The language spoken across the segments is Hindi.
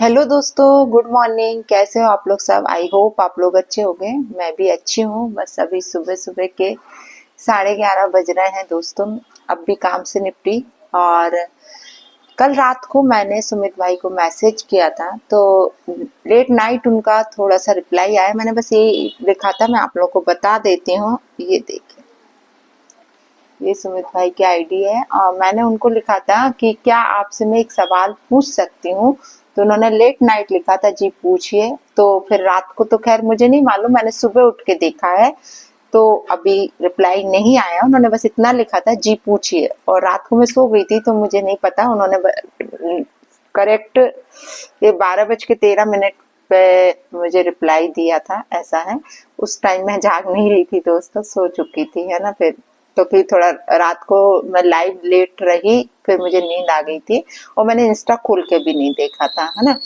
हेलो दोस्तों, गुड मॉर्निंग। कैसे हो आप लोग सब? आई होप आप लोग अच्छे होंगे। मैं भी अच्छी हूँ। बस अभी सुबह सुबह के 11:30 बज रहे हैं दोस्तों। अब भी काम से निपटी। और कल रात को मैंने सुमित भाई को मैसेज किया था, तो लेट नाइट उनका थोड़ा सा रिप्लाई आया। मैंने बस ये लिखा था, मैं आप लोग को बता देती हूँ। ये देखिए, ये सुमित भाई की आईडी है और मैंने उनको लिखा था कि क्या आपसे मैं एक सवाल पूछ सकती हूँ। तो उन्होंने लेट नाइट लिखा था, जी पूछिए। तो फिर रात को तो खैर मुझे नहीं मालूम, मैंने सुबह उठ के देखा है तो अभी रिप्लाई नहीं आया। उन्होंने बस इतना लिखा था, जी पूछिए। और रात को मैं सो गई थी तो मुझे नहीं पता। उन्होंने करेक्ट ये 12:13 पे मुझे रिप्लाई दिया था, ऐसा है। उस टाइम मैं जाग नहीं रही थी दोस्तों, सो चुकी थी, है ना। फिर तो फिर थोड़ा रात को मैं लाइव लेट रही, फिर मुझे नींद आ गई थी और मैंने इंस्टा खोल के भी नहीं देखा था, है ना।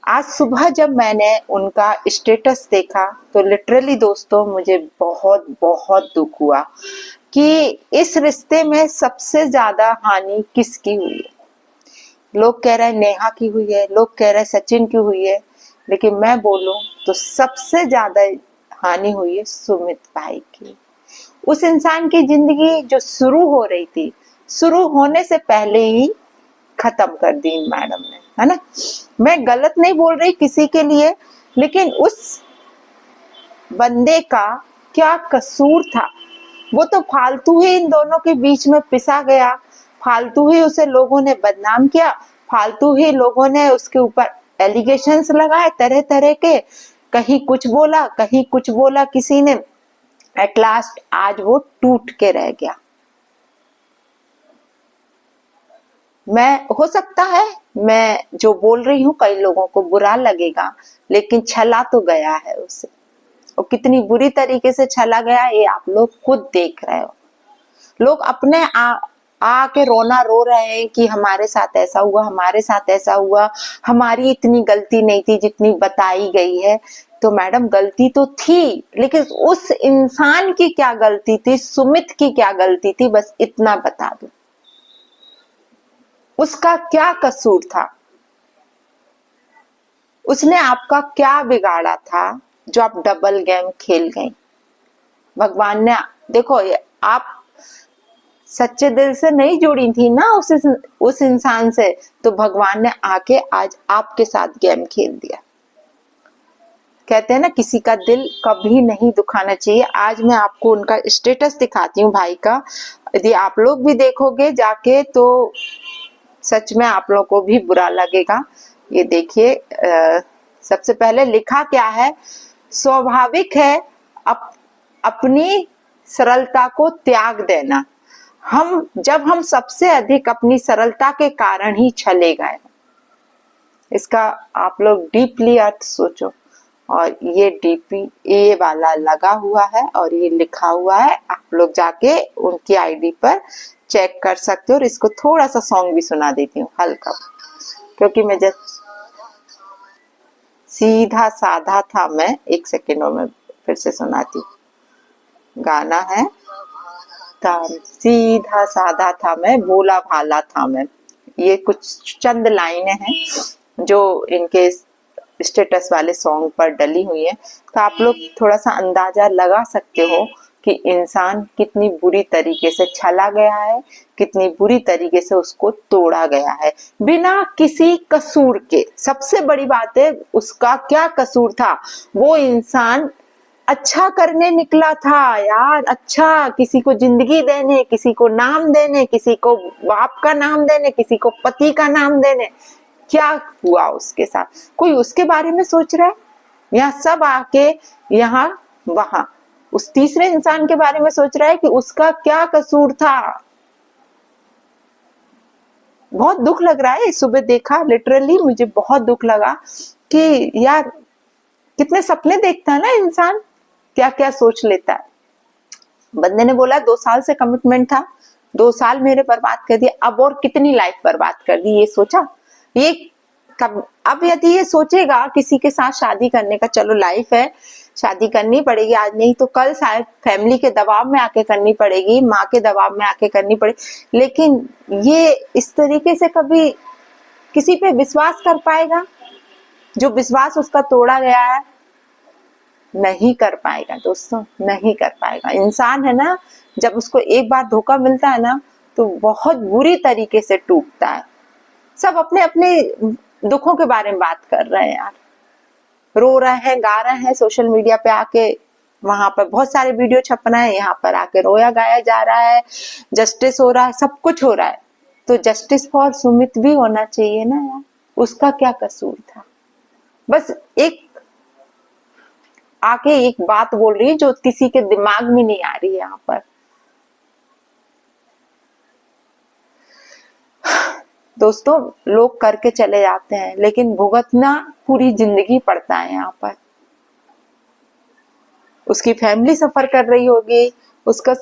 आज सुबह जब मैंने उनका स्टेटस देखा तो लिटरली दोस्तों मुझे बहुत बहुत दुख हुआ कि इस रिश्ते में सबसे ज्यादा हानि किसकी हुई है। लोग कह रहे हैं नेहा की हुई है, लोग कह रहे हैं सचिन की हुई है, लेकिन मैं बोलूं तो सबसे ज्यादा हानि हुई है सुमित भाई की। उस इंसान की जिंदगी जो शुरू हो रही थी, शुरू होने से पहले ही खत्म कर दी इन मैडम ने, है ना। मैं गलत नहीं बोल रही किसी के लिए, लेकिन उस बंदे का क्या कसूर था? वो तो फालतू ही इन दोनों के बीच में पिसा गया, फालतू ही उसे लोगों ने बदनाम किया, फालतू ही लोगों ने उसके ऊपर एलिगेशंस लगाए तरह तरह के। कहीं कुछ बोला, कहीं कुछ बोला किसी ने। एट लास्ट आज वो टूट के रह गया। मैं हो सकता है मैं जो बोल रही हूँ कई लोगों को बुरा लगेगा, लेकिन छला तो गया है उसे। और कितनी बुरी तरीके से छला गया ये आप लोग खुद देख रहे हो। लोग अपने आके रोना रो रहे हैं कि हमारे साथ ऐसा हुआ, हमारे साथ ऐसा हुआ, हमारी इतनी गलती नहीं थी जितनी बताई गई है। तो मैडम गलती तो थी, लेकिन उस इंसान की क्या गलती थी, सुमित की क्या गलती थी, बस इतना बता दो। उसका क्या कसूर था? उसने आपका क्या बिगाड़ा था जो आप डबल गेम खेल गई? भगवान ने देखो, आप सच्चे दिल से नहीं जुड़ी थी ना उस इंसान से, तो भगवान ने आके आज आपके साथ गेम खेल दिया। कहते हैं ना, किसी का दिल कभी नहीं दुखाना चाहिए। आज मैं आपको उनका स्टेटस दिखाती हूँ भाई का। यदि आप लोग भी देखोगे जाके तो सच में आप लोगों को भी बुरा लगेगा। ये देखिए, सबसे पहले लिखा क्या है? स्वाभाविक है अपनी सरलता को त्याग देना। जब हम सबसे अधिक अपनी सरलता के कारण ही छले गए। इसका आप लोग डीपली अर्थ सोचो। और ये डीपी ये वाला लगा हुआ है और ये लिखा हुआ है, आप लोग जाके उनकी आईडी पर चेक कर सकते हो। और इसको थोड़ा सा सॉन्ग भी सुना देती हूँ हल्का, क्योंकि मैं सीधा साधा था मैं। एक सेकेंड में फिर से सुनाती हूँ। गाना है सीधा साधा था मैं, भोला भाला था मैं। ये कुछ चंद लाइनें हैं जो इनके स्टेटस वाले सॉन्ग पर डली हुई है। तो आप लोग थोड़ा सा अंदाजा लगा सकते हो कि इंसान कितनी बुरी तरीके से छला गया है, कितनी बुरी तरीके से उसको तोड़ा गया है बिना किसी कसूर के। सबसे बड़ी बात है, उसका क्या कसूर था? वो इंसान अच्छा करने निकला था यार, अच्छा, किसी को जिंदगी देने, किसी को नाम देने, किसी को बाप का नाम देने, किसी को पति का नाम देने। क्या हुआ उसके साथ? कोई उसके बारे में सोच रहा है? यहाँ सब आके यहाँ वहां उस तीसरे इंसान के बारे में सोच रहा है कि उसका क्या कसूर था। बहुत दुख लग रहा है। सुबह देखा, लिटरली मुझे बहुत दुख लगा कि यार कितने सपने देखता है ना इंसान, क्या क्या सोच लेता है। बंदे ने बोला 2 साल से कमिटमेंट था, 2 साल मेरे बर्बाद कर दिए, अब और कितनी लाइफ बर्बाद कर दी। ये सोचा? ये अब यदि ये सोचेगा किसी के साथ शादी करने का, चलो लाइफ है, शादी करनी पड़ेगी आज नहीं तो कल, शायद फैमिली के दबाव में आके करनी पड़ेगी, माँ के दबाव में आके करनी पड़ेगी, लेकिन ये इस तरीके से कभी किसी पे विश्वास कर पाएगा? जो विश्वास उसका तोड़ा गया है नहीं कर पाएगा दोस्तों, नहीं कर पाएगा। इंसान है ना, जब उसको एक बार धोखा मिलता है ना तो बहुत बुरी तरीके से टूटता है। सब अपने अपने दुखों के बारे में बात कर रहे हैं यार, रो रहे हैं, गा रहे हैं, सोशल मीडिया पे आके वहां पर बहुत सारे वीडियो छप रहे हैं, यहाँ पर आके रोया गाया जा रहा है, जस्टिस हो रहा है, सब कुछ हो रहा है। तो जस्टिस फॉर सुमित भी होना चाहिए ना यार, उसका क्या कसूर था। बस एक आके एक बात बोल रही है जो किसी के दिमाग में नहीं आ रही है यहाँ पर। दोस्तों लोग करके चले जाते हैं लेकिन भुगतना पूरी जिंदगी पड़ता है यहाँ पर। उसकी फैमिली सफर कर रही होगी, उसका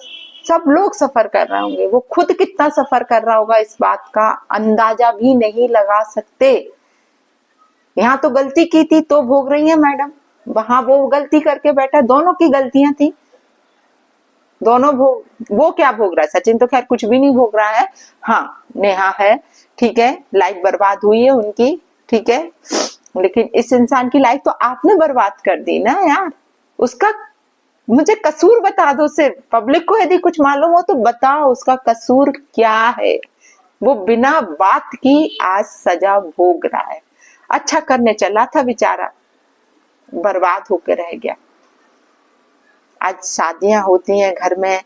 सब लोग सफर कर रहे होंगे, वो खुद कितना सफर कर रहा होगा इस बात का अंदाजा भी नहीं लगा सकते। यहाँ तो गलती की थी तो भोग रही है मैडम, वहां वो गलती करके बैठा, दोनों की गलतियां थी, दोनों वो क्या भोग रहा है, सचिन तो खैर कुछ भी नहीं भोग रहा है। हाँ नेहा है, ठीक है, लाइफ बर्बाद हुई है उनकी, ठीक है, लेकिन इस इंसान की लाइफ तो आपने बर्बाद कर दी ना यार। उसका मुझे कसूर बता दो, सिर्फ पब्लिक को यदि कुछ मालूम हो तो बताओ उसका कसूर क्या है। वो बिना बात की आज सजा भोग रहा है। अच्छा करने चला था बेचारा, बर्बाद होकर रह गया। आज शादियां होती हैं घर में,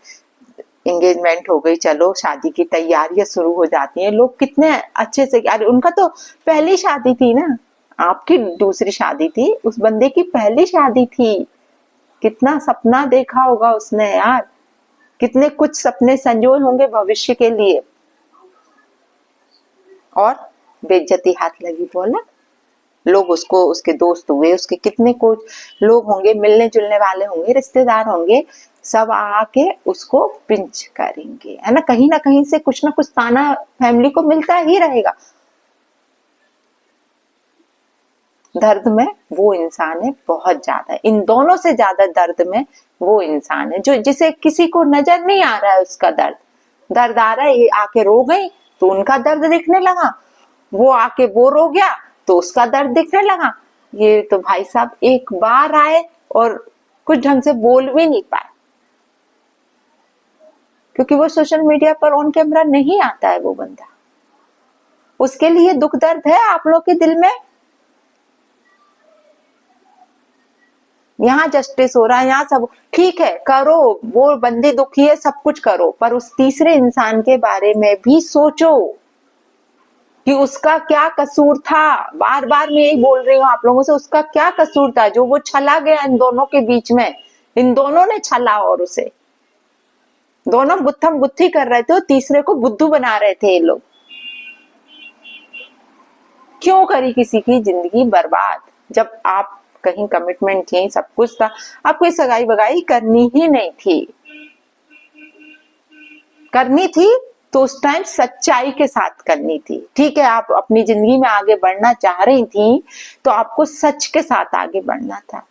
एंगेजमेंट हो गई, चलो शादी की तैयारियां शुरू हो जाती हैं, लोग कितने अच्छे से, अरे उनका तो पहली शादी थी ना, आपकी दूसरी शादी थी, उस बंदे की पहली शादी थी। कितना सपना देखा होगा उसने यार, कितने कुछ सपने संजोए होंगे भविष्य के लिए, और बेइज्जती हाथ लगी बोला। लोग उसको, उसके दोस्त हुए, उसके कितने कुछ लोग होंगे, मिलने जुलने वाले होंगे, रिश्तेदार होंगे, सब आके उसको पिंच करेंगे, है ना कहीं से कुछ ना कुछ ताना फैमिली को मिलता ही रहेगा। दर्द में वो इंसान है बहुत ज्यादा, इन दोनों से ज्यादा दर्द में वो इंसान है जो, जिसे किसी को नजर नहीं आ रहा है उसका दर्द आ रहा है। ये आके रो गई तो उनका दर्द दिखने लगा, वो आके वो रो गया तो उसका दर्द दिखने लगा। ये तो भाई साहब एक बार आए और कुछ ढंग से बोल भी नहीं पाए, क्योंकि वो सोशल मीडिया पर ऑन कैमरा नहीं आता है वो बंदा। उसके लिए दुख दर्द है आप लोग के दिल में। यहाँ जस्टिस हो रहा है, यहाँ सब ठीक है, करो, वो बंदी दुखी है, सब कुछ करो, पर उस तीसरे इंसान के बारे में भी सोचो कि उसका क्या कसूर था। बार बार मैं यही बोल रही हूँ आप लोगों से, उसका क्या कसूर था जो वो छला गया इन दोनों के बीच में। इन दोनों ने छला और उसे, दोनों गुत्थम गुत्थी कर रहे थे और तीसरे को बुद्धू बना रहे थे ये लोग। क्यों करी किसी की जिंदगी बर्बाद, जब आप कहीं कमिटमेंट थी, सब कुछ था, आपको सगाई वगाई करनी ही नहीं थी। करनी थी तो उस टाइम सच्चाई के साथ करनी थी, ठीक है। आप अपनी जिंदगी में आगे बढ़ना चाह रही थी तो आपको सच के साथ आगे बढ़ना था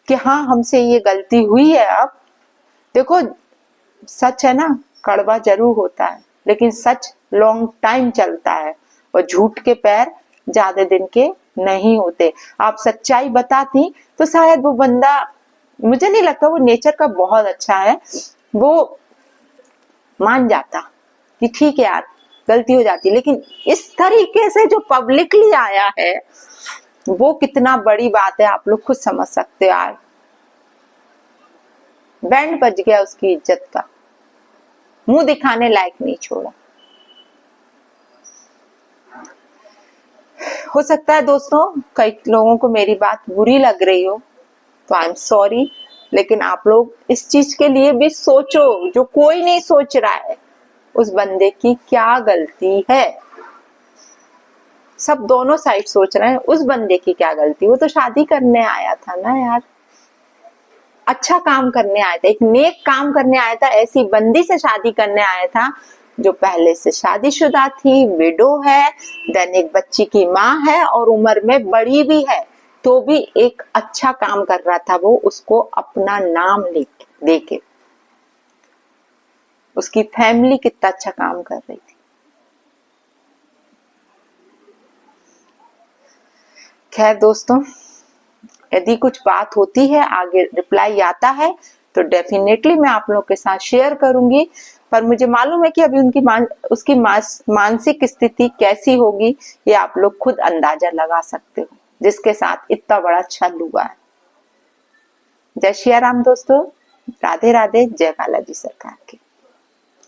कि हाँ हमसे ये गलती हुई है। अब देखो सच है ना, कड़वा जरूर होता है लेकिन सच लॉन्ग टाइम चलता है, और झूठ के पैर ज्यादा दिन के नहीं होते। आप सच्चाई बताती तो शायद वो बंदा, मुझे नहीं लगता, वो नेचर का बहुत अच्छा है, वो मान जाता कि ठीक है यार गलती हो जाती। लेकिन इस तरीके से जो पब्लिकली आया है वो कितना बड़ी बात है, आप लोग खुद समझ सकते हो यार। बैंड बज गया उसकी इज्जत का, मुंह दिखाने लायक नहीं छोड़ा। हो सकता है दोस्तों कई लोगों को मेरी बात बुरी लग रही हो, तो आई एम सॉरी, लेकिन आप लोग इस चीज के लिए भी सोचो जो कोई नहीं सोच रहा है, उस बंदे की क्या गलती है। सब दोनों साइड सोच रहे हैं उस बंदे की क्या गलती, वो तो शादी करने आया था ना यार, अच्छा काम करने आया था, एक नेक काम करने आया था, ऐसी बंदी से शादी करने आया था जो पहले से शादीशुदा थी, विडो है, देन एक बच्ची की माँ है और उम्र में बड़ी भी है, तो भी एक अच्छा काम कर रहा था वो, उसको अपना नाम देके। उसकी फैमिली कितना अच्छा काम कर रही थी। खैर दोस्तों, यदि कुछ बात होती है, आगे रिप्लाई आता है तो डेफिनेटली मैं आप लोगों के साथ शेयर करूंगी। पर मुझे मालूम है कि अभी उसकी मानसिक स्थिति कैसी होगी, ये आप लोग खुद अंदाजा लगा सकते हो, जिसके साथ इतना बड़ा छल हुआ है। जय श्री राम दोस्तों, राधे राधे, जय बालाजी सरकार की।